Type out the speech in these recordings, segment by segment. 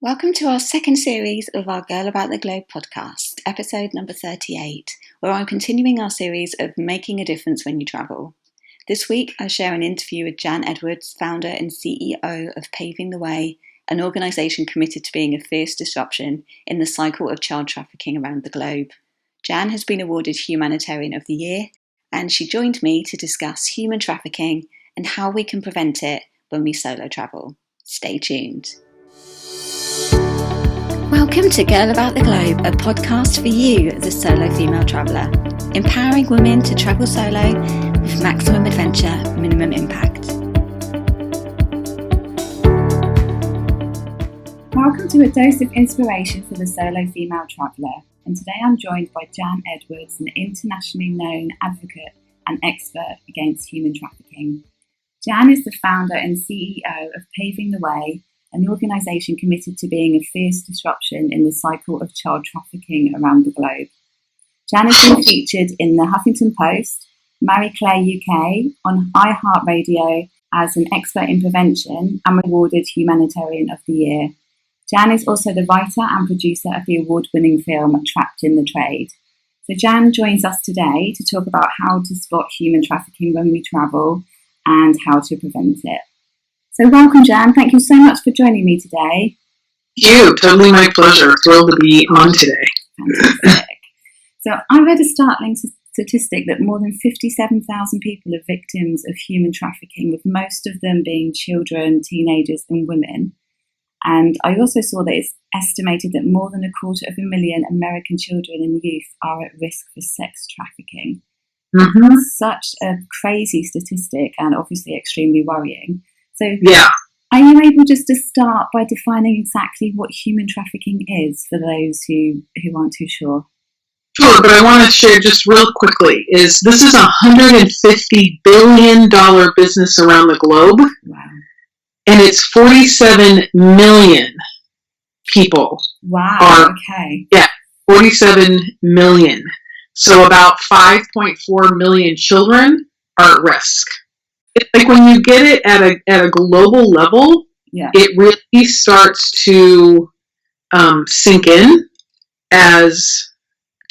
Welcome to our second series of our Girl About the Globe podcast, episode number 38, where I'm continuing our series of Making a Difference When You Travel. This week, I share an interview with Jan Edwards, founder and CEO of Paving the Way, an organisation committed to being a fierce disruption in the cycle of child trafficking around the globe. Jan has been awarded Humanitarian of the Year, and she joined me to discuss human trafficking and how we can prevent it when we solo travel. Stay tuned. Welcome to Girl About the Globe, a podcast for you, the solo female traveller, empowering women to travel solo with maximum adventure, minimum impact. Welcome to a dose of inspiration for the solo female traveller, and today I'm joined by Jan Edwards, an internationally known advocate and expert against human trafficking. Jan is the founder and CEO of Paving the Way, an organisation committed to being a fierce disruption in the cycle of child trafficking around the globe. Jan has been featured in the Huffington Post, Marie Claire UK, on iHeartRadio as an expert in prevention and awarded Humanitarian of the Year. Jan is also the writer and producer of the award-winning film Trapped in the Trade. So Jan joins us today to talk about how to spot human trafficking when we travel and how to prevent it. So welcome, Jan. Thank you so much for joining me today. Thank you. Totally my pleasure. Thrilled to be on today. Fantastic. So I read a startling statistic that more than 57,000 people are victims of human trafficking, with most of them being children, teenagers and women. And I also saw that it's estimated that more than 250,000 American children and youth are at risk for sex trafficking. Mm-hmm. Such a crazy statistic and obviously extremely worrying. So, yeah. Are you able just to start by defining exactly what human trafficking is for those who aren't too sure? Sure, but I want to share just real quickly this is a $150 billion business around the globe. Wow. And it's 47 million people. Wow, okay. Yeah, 47 million. So about 5.4 million children are at risk. Like when you get it at a global level, It really starts to sink in as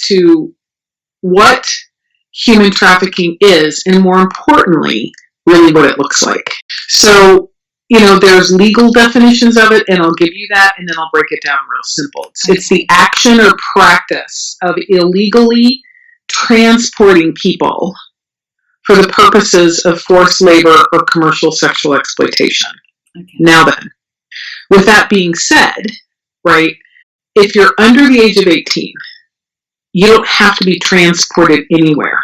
to what human trafficking is, and more importantly, really what it looks like. So, there's legal definitions of it, and I'll give you that, and then I'll break it down real simple. It's the action or practice of illegally transporting people for the purposes of forced labor or commercial sexual exploitation. Okay. Now then, with that being said, right, if you're under the age of 18, you don't have to be transported anywhere.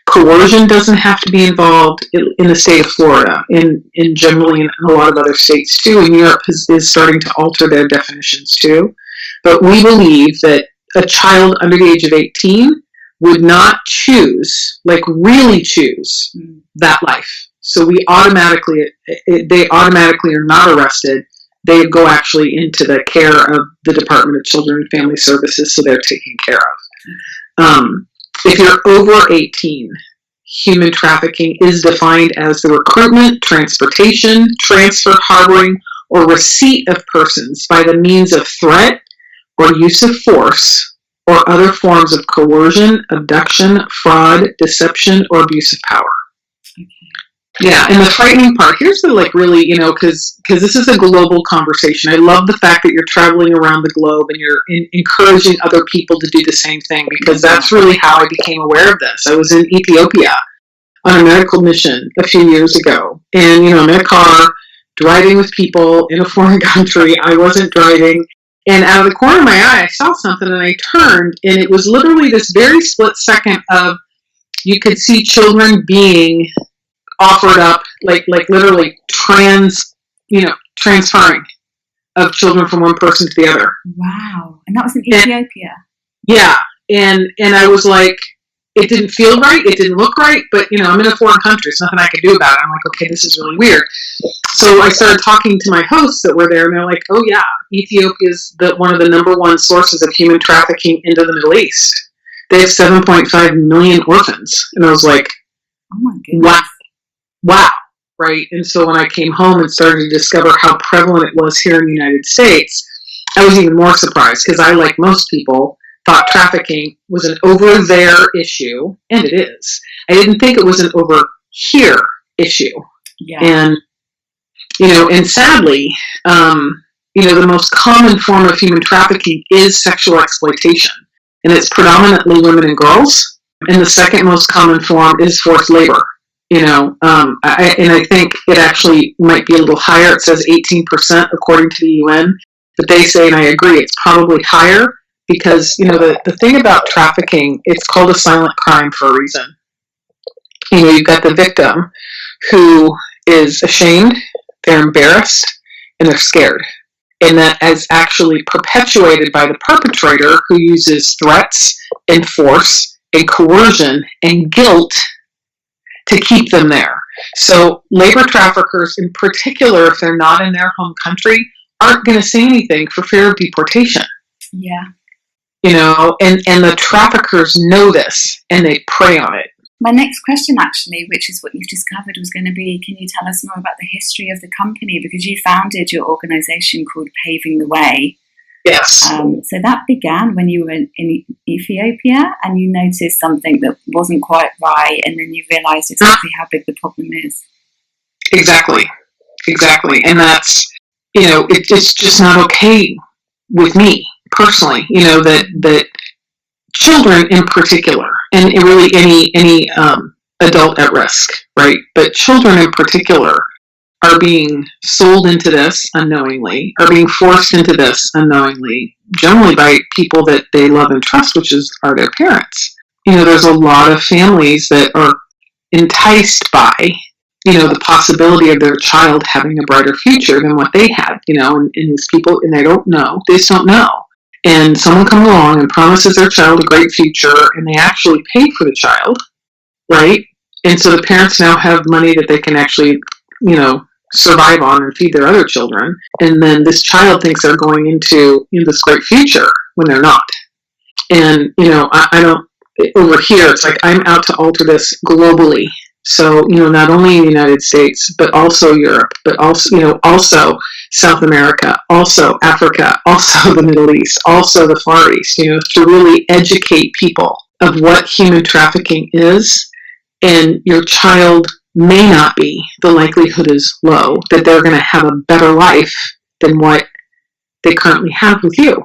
Coercion doesn't have to be involved in the state of Florida, and generally in a lot of other states too, and Europe is starting to alter their definitions too. But we believe that a child under the age of 18 would not really choose that life. So they automatically are not arrested. They go actually into the care of the Department of Children and Family Services, so they're taken care of. If you're over 18, human trafficking is defined as the recruitment, transportation, transfer, harboring, or receipt of persons by the means of threat or use of force, or other forms of coercion, abduction, fraud, deception, or abuse of power. Okay. Yeah, and the frightening part, here's the really, because this is a global conversation. I love the fact that you're traveling around the globe and you're encouraging other people to do the same thing, because that's really how I became aware of this. I was in Ethiopia on a medical mission a few years ago, and, I'm in a car driving with people in a foreign country. I wasn't driving. And out of the corner of my eye, I saw something, and I turned, and it was literally this very split second of, you could see children being offered up, like literally transferring of children from one person to the other. Wow. And that was in Ethiopia? And I was like, it didn't feel right, it didn't look right, but, I'm in a foreign country, there's nothing I can do about it. I'm like, okay, this is really weird. So I started talking to my hosts that were there, and they're like, oh yeah, Ethiopia is one of the number one sources of human trafficking into the Middle East. They have 7.5 million orphans. And I was like, oh my goodness. Wow, right? And so when I came home and started to discover how prevalent it was here in the United States, I was even more surprised because I, like most people, thought trafficking was an over there issue, and it is. I didn't think it was an over here issue. Yeah. And, and sadly, the most common form of human trafficking is sexual exploitation, and it's predominantly women and girls. And the second most common form is forced labor. I think it actually might be a little higher. It says 18% according to the UN, but they say, and I agree, it's probably higher because, the thing about trafficking, it's called a silent crime for a reason. You've got the victim who is ashamed, they're embarrassed, and they're scared. And that is actually perpetuated by the perpetrator who uses threats and force and coercion and guilt to keep them there. So labor traffickers in particular, if they're not in their home country, aren't going to say anything for fear of deportation. Yeah. And the traffickers know this and they prey on it. My next question, actually, which is what you've discovered, was going to be, can you tell us more about the history of the company? Because you founded your organisation called Paving the Way. Yes. So that began when you were in Ethiopia and you noticed something that wasn't quite right, and then you realised exactly how big the problem is. Exactly. And that's, it's just not okay with me personally, that children in particular, and really any adult at risk, right? But children in particular are being sold into this unknowingly, are being forced into this unknowingly, generally by people that they love and trust, which are their parents. There's a lot of families that are enticed by, the possibility of their child having a brighter future than what they had, and these people, and they just don't know. And someone comes along and promises their child a great future, and they actually pay for the child, right? And so the parents now have money that they can actually, survive on and feed their other children. And then this child thinks they're going into this great future when they're not. And, I don't, over here, it's like I'm out to alter this globally. So, not only in the United States, but also Europe, but also, also South America, also Africa, also the Middle East, also the Far East, to really educate people of what human trafficking is. And your child may not be, the likelihood is low that they're going to have a better life than what they currently have with you.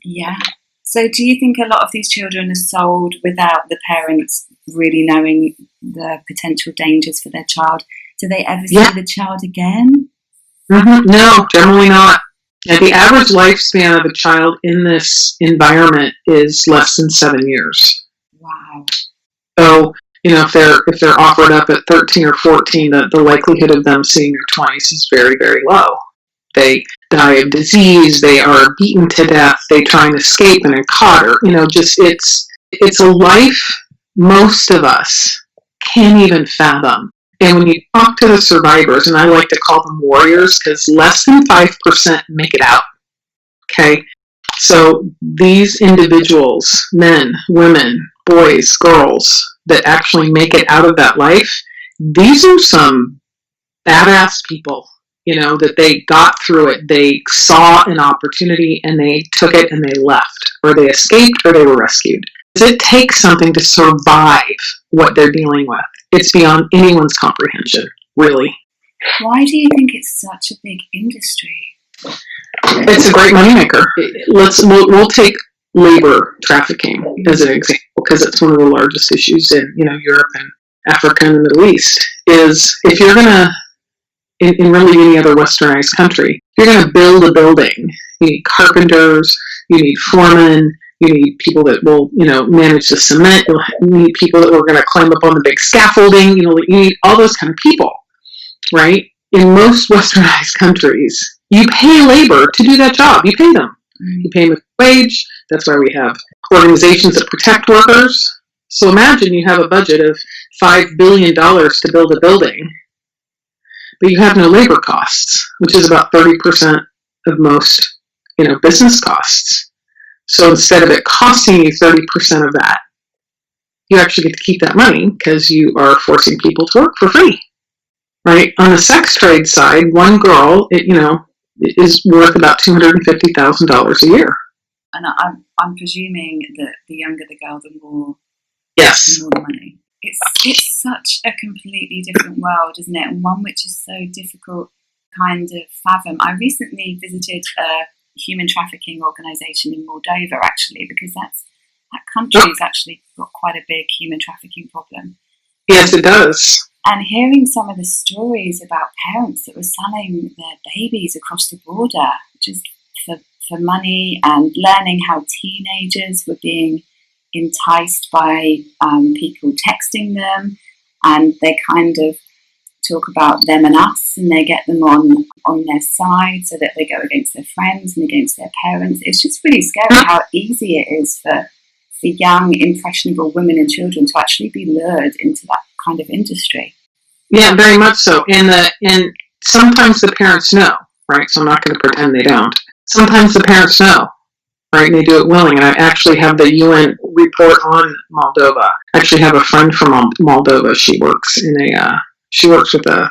Yeah. So do you think a lot of these children are sold without the parents really knowing the potential dangers for their child? Do they ever see the child again? Mm-hmm. No, generally not. And the average lifespan of a child in this environment is less than 7 years. Wow. So, if they're offered up at 13 or 14, the likelihood of them seeing their 20s is very, very low. They die of disease, they are beaten to death, they try and escape and are caught, or, it's a life most of us can't even fathom. And when you talk to the survivors, and I like to call them warriors, because less than 5% make it out, okay? So these individuals, men, women, boys, girls, that actually make it out of that life, these are some badass people, that they got through it. They saw an opportunity and they took it and they left, or they escaped, or they were rescued. It takes something to survive what they're dealing with. It's beyond anyone's comprehension, really. Why do you think it's such a big industry? It's a great moneymaker. We'll take labor trafficking as an example, because it's one of the largest issues in Europe and Africa and the Middle East. Is if you're gonna, in really any other westernized country, if you're gonna build a building, you need carpenters, you need foremen, you need people that will manage the cement, you need people that are going to climb up on the big scaffolding, you need all those kind of people, right? In most westernized countries, you pay labor to do that job. You pay them. You pay them a wage. That's why we have organizations that protect workers. So imagine you have a budget of $5 billion to build a building, but you have no labor costs, which is about 30% of most, business costs. So instead of it costing you 30% of that, you actually get to keep that money because you are forcing people to work for free, right? On the sex trade side, one girl, is worth about $250,000 a year. And I'm presuming that the younger the girl, the more Yes. the more the money. It's such a completely different world, isn't it? And one which is so difficult kind of fathom. I recently visited a human trafficking organisation in Moldova, actually, because that country's actually got quite a big human trafficking problem. Yes, it does. And hearing some of the stories about parents that were selling their babies across the border just for money, and learning how teenagers were being enticed by people texting them, and they kind of talk about them and us, and they get them on their side so that they go against their friends and against their parents. It's just really scary how easy it is for young, impressionable women and children to actually be lured into that kind of industry. Yeah, very much so. And sometimes the parents know, right? So I'm not going to pretend they don't. Sometimes the parents know, right? And they do it willing. And I actually have the UN report on Moldova. I actually have a friend from Moldova. She works with a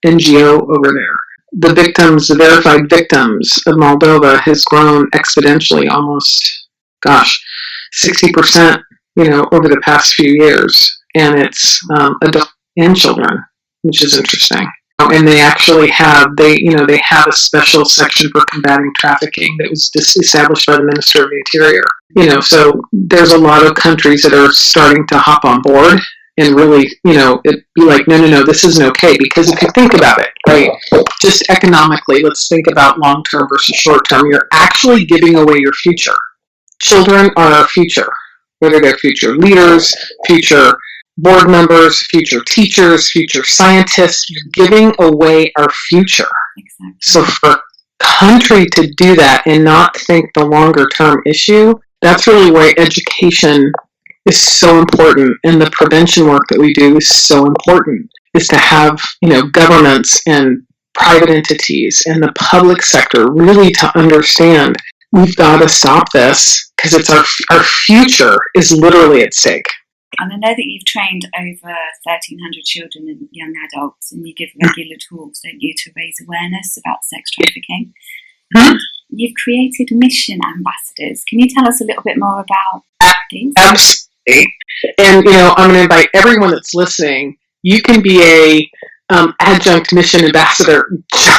NGO over there. The verified victims of Moldova has grown exponentially, almost, 60%, over the past few years. And it's adults and children, which is interesting. And they actually have a special section for combating trafficking that was established by the Minister of the Interior. So there's a lot of countries that are starting to hop on board and really, it be like, no, this isn't okay. Because if you think about it, right, just economically, let's think about long-term versus short-term. You're actually giving away your future. Children are our future. Whether they're future leaders, future board members, future teachers, future scientists, you're giving away our future. Exactly. So for a country to do that and not think the longer term issue, that's really why education is so important, and the prevention work that we do is so important, is to have, governments and private entities and the public sector really to understand we've got to stop this, because it's our future is literally at stake. And I know that you've trained over 1,300 children and young adults, and you give regular talks, don't you, to raise awareness about sex trafficking. Mm-hmm. You've created mission ambassadors. Can you tell us a little bit more about these? Absolutely. And, I'm going to invite everyone that's listening. You can be a adjunct mission ambassador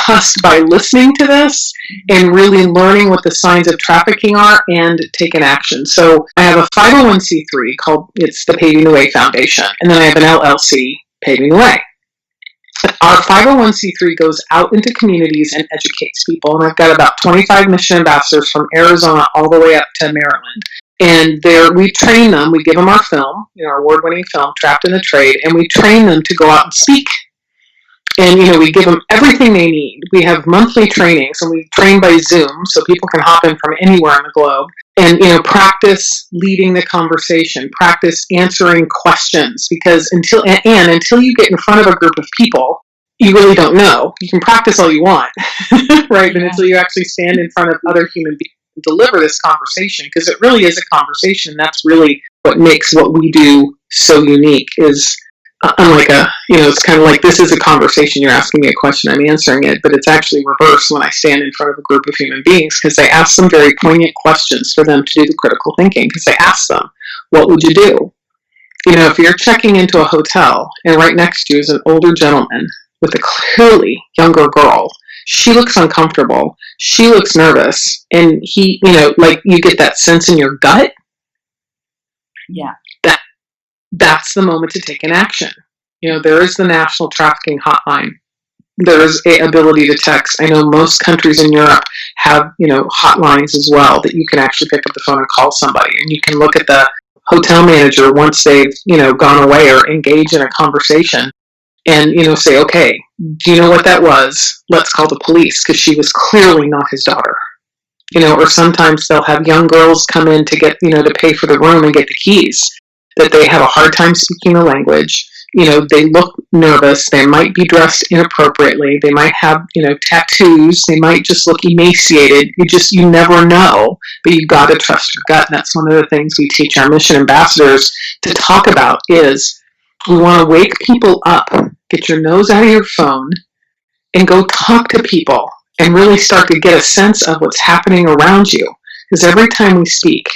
just by listening to this and really learning what the signs of trafficking are and taking action. So I have a 501c3 it's the Paving the Way Foundation, and then I have an LLC, Paving the Way. Our 501c3 goes out into communities and educates people, and I've got about 25 mission ambassadors from Arizona all the way up to Maryland. And we train them, we give them our film, our award-winning film, Trapped in the Trade, and we train them to go out and speak. And, we give them everything they need. We have monthly trainings, and we train by Zoom, so people can hop in from anywhere on the globe. And, practice leading the conversation, practice answering questions, because until you get in front of a group of people, you really don't know. You can practice all you want, right? But until you actually stand in front of other human beings and deliver this conversation, because it really is a conversation, and that's really what makes what we do so unique, is unlike it's kind of like, this is a conversation, you're asking me a question, I'm answering it, but it's actually reversed when I stand in front of a group of human beings, because I ask them very poignant questions for them to do the critical thinking, because I ask them, what would you do? If you're checking into a hotel and right next to you is an older gentleman with a clearly younger girl, she looks uncomfortable, she looks nervous, and he, you get that sense in your gut. Yeah. That's the moment to take an action. There is the National Trafficking Hotline. There is a ability to text. I know most countries in Europe have, hotlines as well, that you can actually pick up the phone and call somebody. And you can look at the hotel manager once they've, gone away or engage in a conversation and, say, okay, do you know what that was? Let's call the police, because she was clearly not his daughter. Or sometimes they'll have young girls come in to get, to pay for the room and get the keys, that they have a hard time speaking the language. They look nervous. They might be dressed inappropriately. They might have, tattoos. They might just look emaciated. You never know, but you got to trust your gut. And that's one of the things we teach our mission ambassadors to talk about, is we want to wake people up, get your nose out of your phone and go talk to people and really start to get a sense of what's happening around you. Because every time we speak,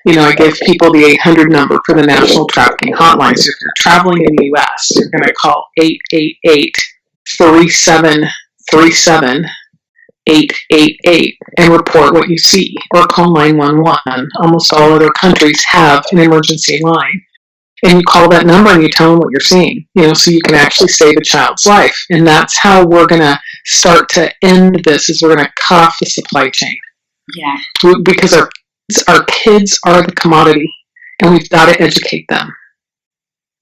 I give people the 800 number for the National Trafficking Hotline. So if you're traveling in the U.S., you're going to call 888-3737-888 and report what you see, or call 911. Almost all other countries have an emergency line. And you call that number and you tell them what you're seeing, so you can actually save a child's life. And that's how we're going to start to end this, is we're going to cut off the supply chain. Yeah. Because our kids are the commodity, and we've got to educate them.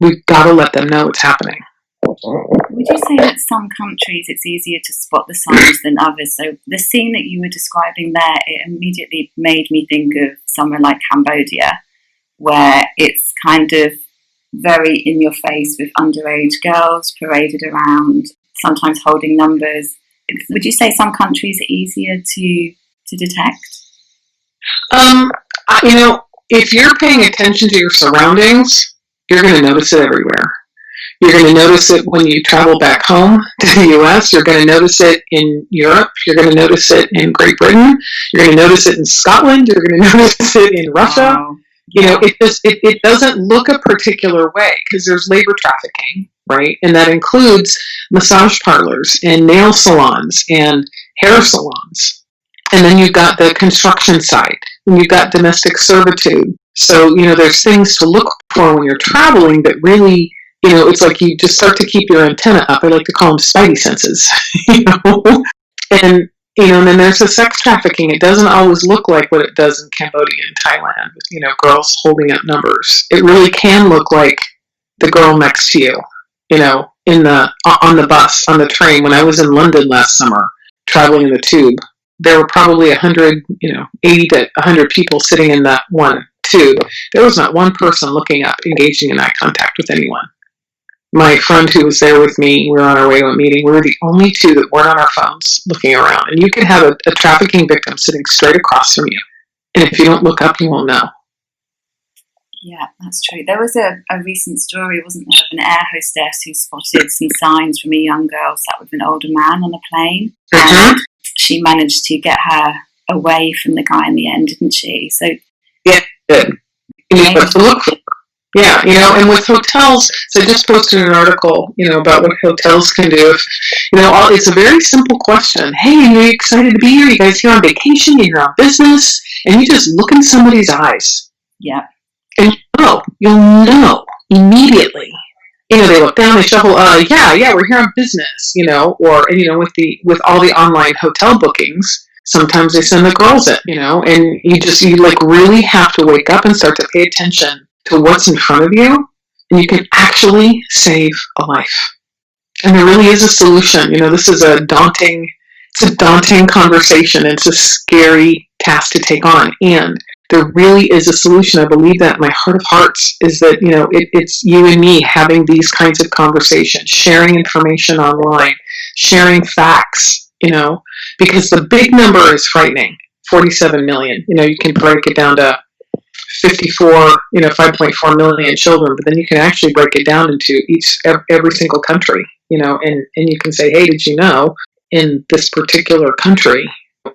We've got to let them know what's happening. Would you say that some countries it's easier to spot the signs than others? So the scene that you were describing there, it immediately made me think of somewhere like Cambodia, where it's kind of very in your face with underage girls paraded around, sometimes holding numbers. Would you say some countries are easier to detect? If you're paying attention to your surroundings, you're going to notice it everywhere. You're going to notice it when you travel back home to the U.S. You're going to notice it in Europe. You're going to notice it in Great Britain. You're going to notice it in Scotland. You're going to notice it in Russia. Wow. It doesn't look a particular way, because there's labor trafficking, right? And that includes massage parlors and nail salons and hair salons. And then you've got the construction site, and you've got domestic servitude. So, there's things to look for when you're traveling that really, it's like you just start to keep your antenna up. I like to call them spidey senses, And, and then there's the sex trafficking. It doesn't always look like what it does in Cambodia and Thailand, with, girls holding up numbers. It really can look like the girl next to you, on the bus, on the train. When I was in London last summer, traveling in the tube, there were probably 80 to 100 people sitting in that one tube. There was not one person looking up, engaging in eye contact with anyone. My friend who was there with me, we were on our way to a meeting. We were the only two that weren't on our phones looking around. And you could have a trafficking victim sitting straight across from you. And if you don't look up, you won't know. Yeah, that's true. There was a recent story, wasn't there, of an air hostess who spotted some signs from a young girl sat with an older man on a plane. Mm-hmm. And she managed to get her away from the guy in the end, didn't she? So yeah, good. You need to look for. Yeah, and with hotels, so I just posted an article, about what hotels can do. If, it's a very simple question. Hey, are you excited to be here? You guys here on vacation? You're here on business? And you just look in somebody's eyes. Yeah. And you'll know immediately. They look down, they shuffle, yeah, we're here on business, or, with all the online hotel bookings, sometimes they send the girls in, and you really have to wake up and start to pay attention to what's in front of you, and you can actually save a life. And there really is a solution. This is a daunting conversation. It's a scary task to take on, and there really is a solution. I believe that in my heart of hearts is that, it's you and me having these kinds of conversations, sharing information online, sharing facts, because the big number is frightening, 47 million. You can break it down to 5.4 million children, but then you can actually break it down into every single country, and you can say, hey, did you know in this particular country,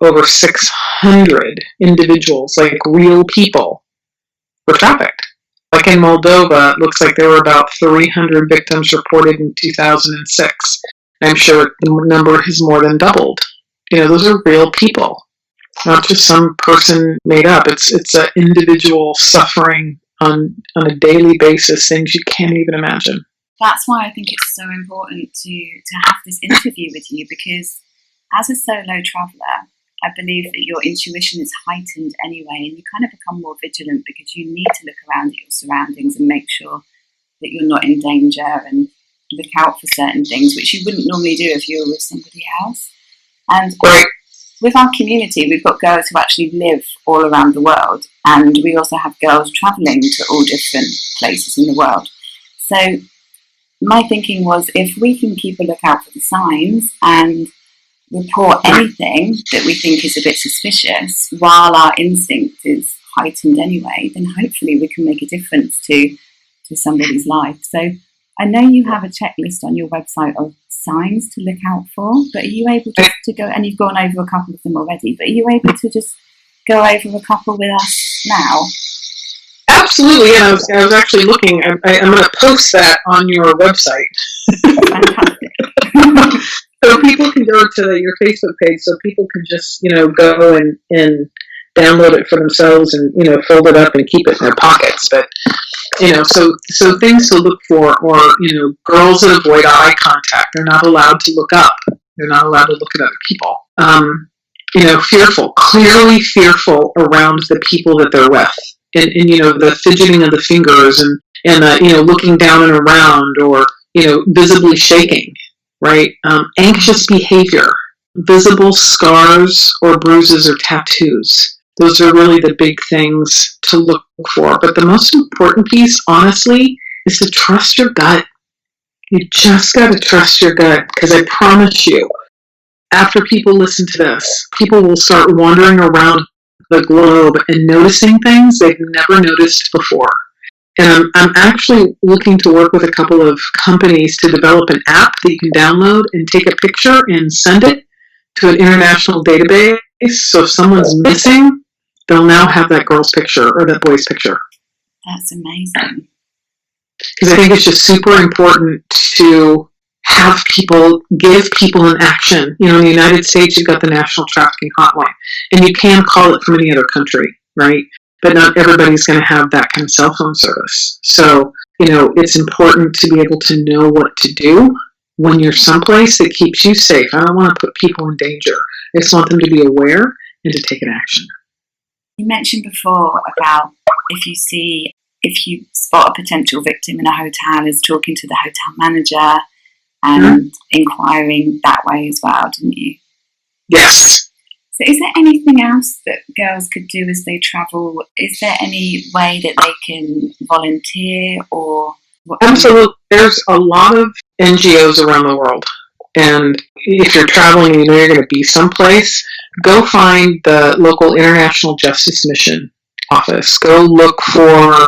over 600 individuals, like real people, were trafficked. Like in Moldova, it looks like there were about 300 victims reported in 2006. I'm sure the number has more than doubled. Those are real people, not just some person made up. It's an individual suffering on a daily basis, things you can't even imagine. That's why I think it's so important to have this interview with you, because as a solo traveller, I believe that your intuition is heightened anyway, and you kind of become more vigilant because you need to look around at your surroundings and make sure that you're not in danger and look out for certain things, which you wouldn't normally do if you were with somebody else. And with our community, we've got girls who actually live all around the world, and we also have girls travelling to all different places in the world. So my thinking was, if we can keep a lookout for the signs and report anything that we think is a bit suspicious while our instinct is heightened anyway, then hopefully we can make a difference to somebody's life. So I know you have a checklist on your website of signs to look out for? But are you able to go, and you've gone over a couple of them already, but are you able to just go over a couple with us now? Absolutely, and I was actually looking. I'm going to post that on your website. Fantastic. So people can go to your Facebook page, so people can just, go and download it for themselves and, fold it up and keep it in their pockets. But, so things to look for are, girls that avoid eye contact. They're not allowed to look up. They're not allowed to look at other people. Fearful, clearly fearful around the people that they're with. And the fidgeting of the fingers and looking down and around, or, visibly shaking, right? Anxious behavior, visible scars or bruises or tattoos. Those are really the big things to look for. But the most important piece, honestly, is to trust your gut. You just got to trust your gut, because I promise you, after people listen to this, people will start wandering around the globe and noticing things they've never noticed before. And I'm actually looking to work with a couple of companies to develop an app that you can download and take a picture and send it to an international database. So if someone's missing, they'll now have that girl's picture or that boy's picture. That's amazing. Because I think it's just super important to have people, give people an action. In the United States, you've got the National Trafficking Hotline, and you can call it from any other country, right? But not everybody's going to have that kind of cell phone service. So, it's important to be able to know what to do when you're someplace that keeps you safe. I don't want to put people in danger. I just want them to be aware and to take an action. You mentioned before about if you spot a potential victim in a hotel, is talking to the hotel manager and inquiring that way as well, didn't you? Yes. So is there anything else that girls could do as they travel? Is there any way that they can volunteer or... Absolutely. There's a lot of NGOs around the world. And if you're traveling and you're going to be someplace, go find the local International Justice Mission office. Go look for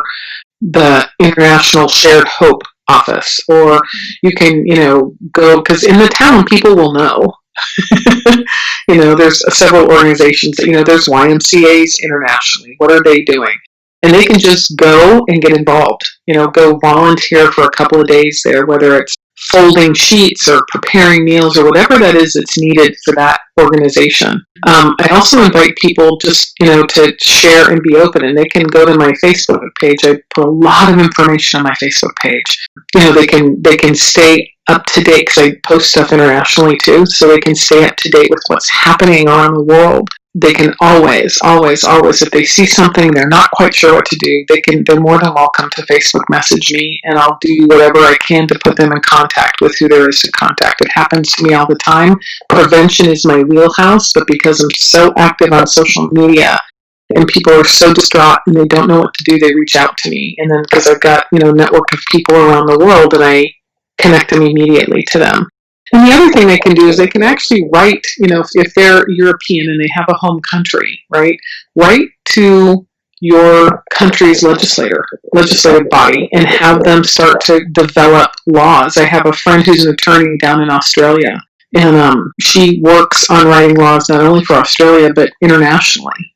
the International Shared Hope office. Or you can, go, because in the town, people will know. There's several organizations, there's YMCAs internationally. What are they doing? And they can just go and get involved, go volunteer for a couple of days there, whether it's folding sheets or preparing meals or whatever that is that's needed for that organization. I also invite people just, to share and be open, and they can go to my Facebook page. I put a lot of information on my Facebook page. They can stay up to date, because I post stuff internationally too, so they can stay up to date with what's happening around the world. They can always, if they see something they're not quite sure what to do, they're more than welcome to Facebook message me, and I'll do whatever I can to put them in contact with who there is to contact. It happens to me all the time. Prevention is my wheelhouse, but because I'm so active on social media and people are so distraught and they don't know what to do, they reach out to me. And then because I've got, a network of people around the world, and I connect them immediately to them. And the other thing they can do is they can actually write, if they're European and they have a home country, right? Write to your country's legislative body and have them start to develop laws. I have a friend who's an attorney down in Australia, and she works on writing laws not only for Australia but internationally.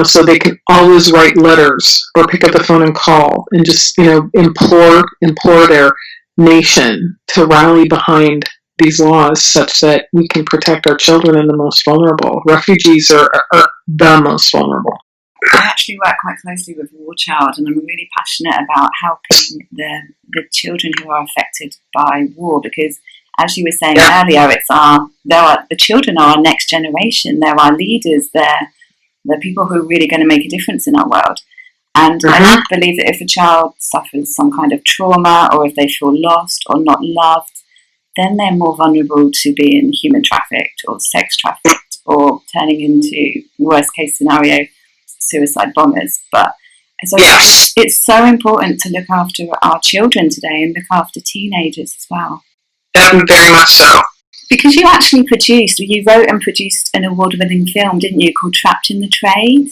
So they can always write letters or pick up the phone and call and just, implore their nation to rally behind these laws such that we can protect our children and the most vulnerable. Refugees are the most vulnerable. I actually work quite closely with War Child, and I'm really passionate about helping the children who are affected by war, because as you were saying earlier, the children are our next generation. They're our leaders. They're the people who are really going to make a difference in our world. And I believe that if a child suffers some kind of trauma, or if they feel lost or not loved, then they're more vulnerable to being human trafficked or sex trafficked, or turning into, worst case scenario, suicide bombers. But so it's so important to look after our children today and look after teenagers as well. Very much so. Because you wrote and produced an award-winning film, didn't you, called Trapped in the Trade?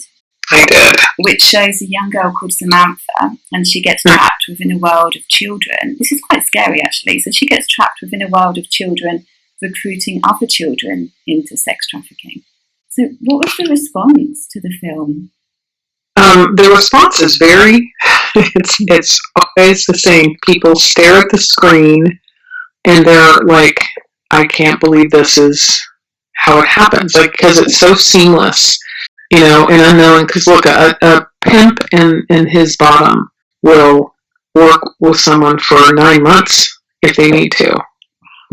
I did. Which shows a young girl called Samantha, and she gets trapped within a world of children. This is quite scary, actually. So she gets trapped within a world of children recruiting other children into sex trafficking. So what was the response to the film? The response is very, it's always the same. People stare at the screen and they're like, I can't believe this is how it happens. Like, because it's so seamless, and unknown. Because look, a pimp and his bottom will work with someone for 9 months if they need to,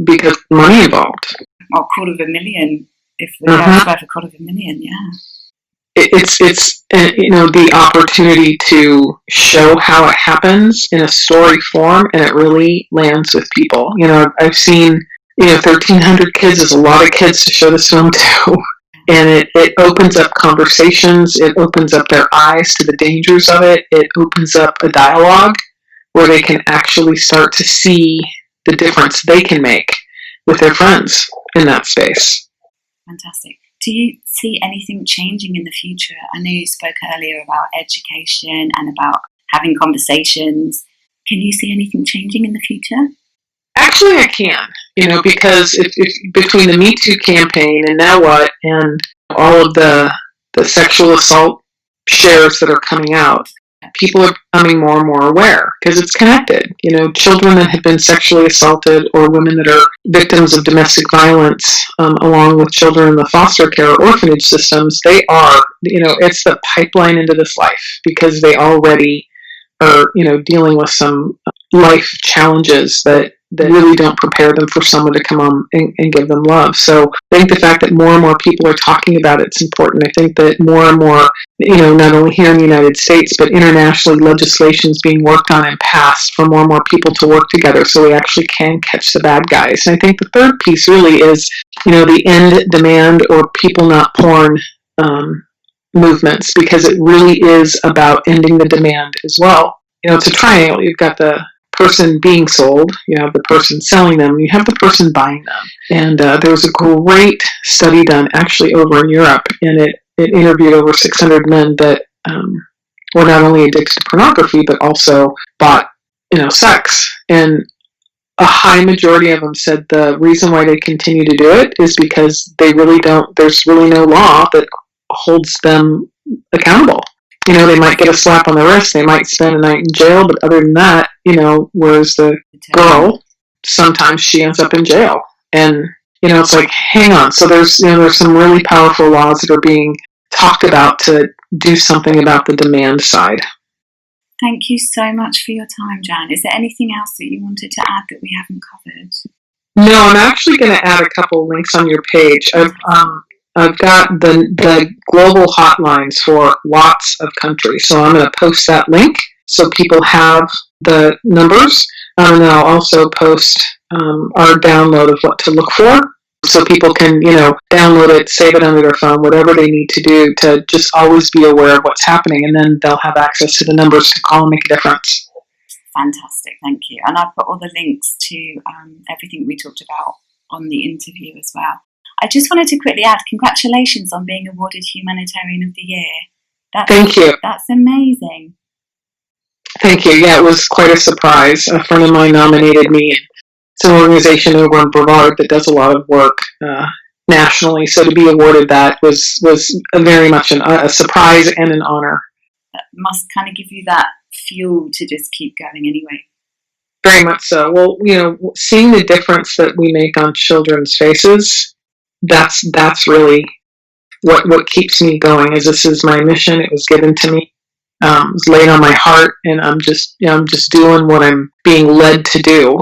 because money involved. Or $250,000 if the guy's worth $250,000, yeah. It's the opportunity to show how it happens in a story form, and it really lands with people. I've seen 1,300 kids is a lot of kids to show this film to, and it opens up conversations. It opens up their eyes to the dangers of it. It opens up a dialogue where they can actually start to see the difference they can make with their friends in that space. Fantastic. Do you see anything changing in the future? I know you spoke earlier about education and about having conversations. Can you see anything changing in the future? Actually, I can, because if between the Me Too campaign and Now What and all of the sexual assault shares that are coming out, people are becoming more and more aware because it's connected. Children that have been sexually assaulted or women that are victims of domestic violence, along with children in the foster care or orphanage systems, they are, it's the pipeline into this life because they already are, dealing with some life challenges that really don't prepare them for someone to come on and give them love. So I think the fact that more and more people are talking about it's important. I think that more and more, not only here in the United States, but internationally, legislation is being worked on and passed for more and more people to work together so we actually can catch the bad guys. And I think the third piece really is, the end demand or people not porn movements, because it really is about ending the demand as well. It's a triangle. You've got the person being sold, you have the person selling them, you have the person buying them. And there was a great study done actually over in Europe, and it interviewed over 600 men that were not only addicted to pornography, but also bought, sex. And a high majority of them said the reason why they continue to do it is because there's really no law that holds them accountable. They might get a slap on the wrist, they might spend a night in jail, but other than that, whereas the girl, sometimes she ends up in jail. And, it's like, hang on. So there's some really powerful laws that are being talked about to do something about the demand side. Thank you so much for your time, Jan. Is there anything else that you wanted to add that we haven't covered? No, I'm actually going to add a couple links on your page. I've got the global hotlines for lots of countries. So I'm going to post that link so people have the numbers. And then I'll also post our download of what to look for so people can, download it, save it under their phone, whatever they need to do to just always be aware of what's happening. And then they'll have access to the numbers to call and make a difference. Fantastic. Thank you. And I've put all the links to everything we talked about on the interview as well. I just wanted to quickly add, congratulations on being awarded Humanitarian of the Year. Thank you. That's amazing. Thank you. Yeah, it was quite a surprise. A friend of mine nominated me. It's an organization over in Brevard that does a lot of work nationally. So to be awarded that was very much a surprise and an honor. That must kind of give you that fuel to just keep going anyway. Very much so. Well, seeing the difference that we make on children's faces, that's really what keeps me going. Is this is my mission. It was given to me. It was laid on my heart, and I'm just doing what I'm being led to do.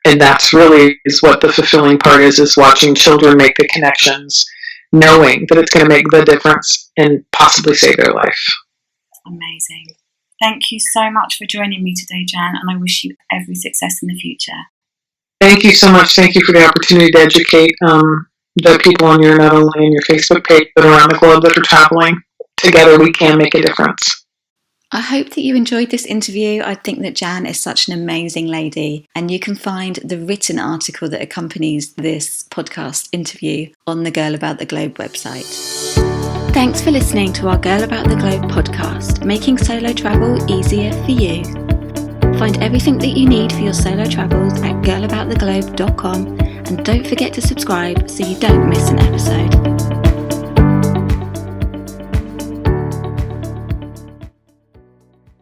And that's really is what the fulfilling part is watching children make the connections, knowing that it's going to make the difference and possibly save their life. Amazing. Thank you so much for joining me today, Jan, and I wish you every success in the future. Thank you so much. Thank you for the opportunity to educate the people on not only on your Facebook page, but around the globe that are traveling. Together we can make a difference. I hope that you enjoyed this interview. I think that Jan is such an amazing lady, and you can find the written article that accompanies this podcast interview on the Girl About the Globe website. Thanks for listening to our Girl About the Globe podcast, making solo travel easier for you. Find everything that you need for your solo travels at girlabouttheglobe.com, and don't forget to subscribe so you don't miss an episode.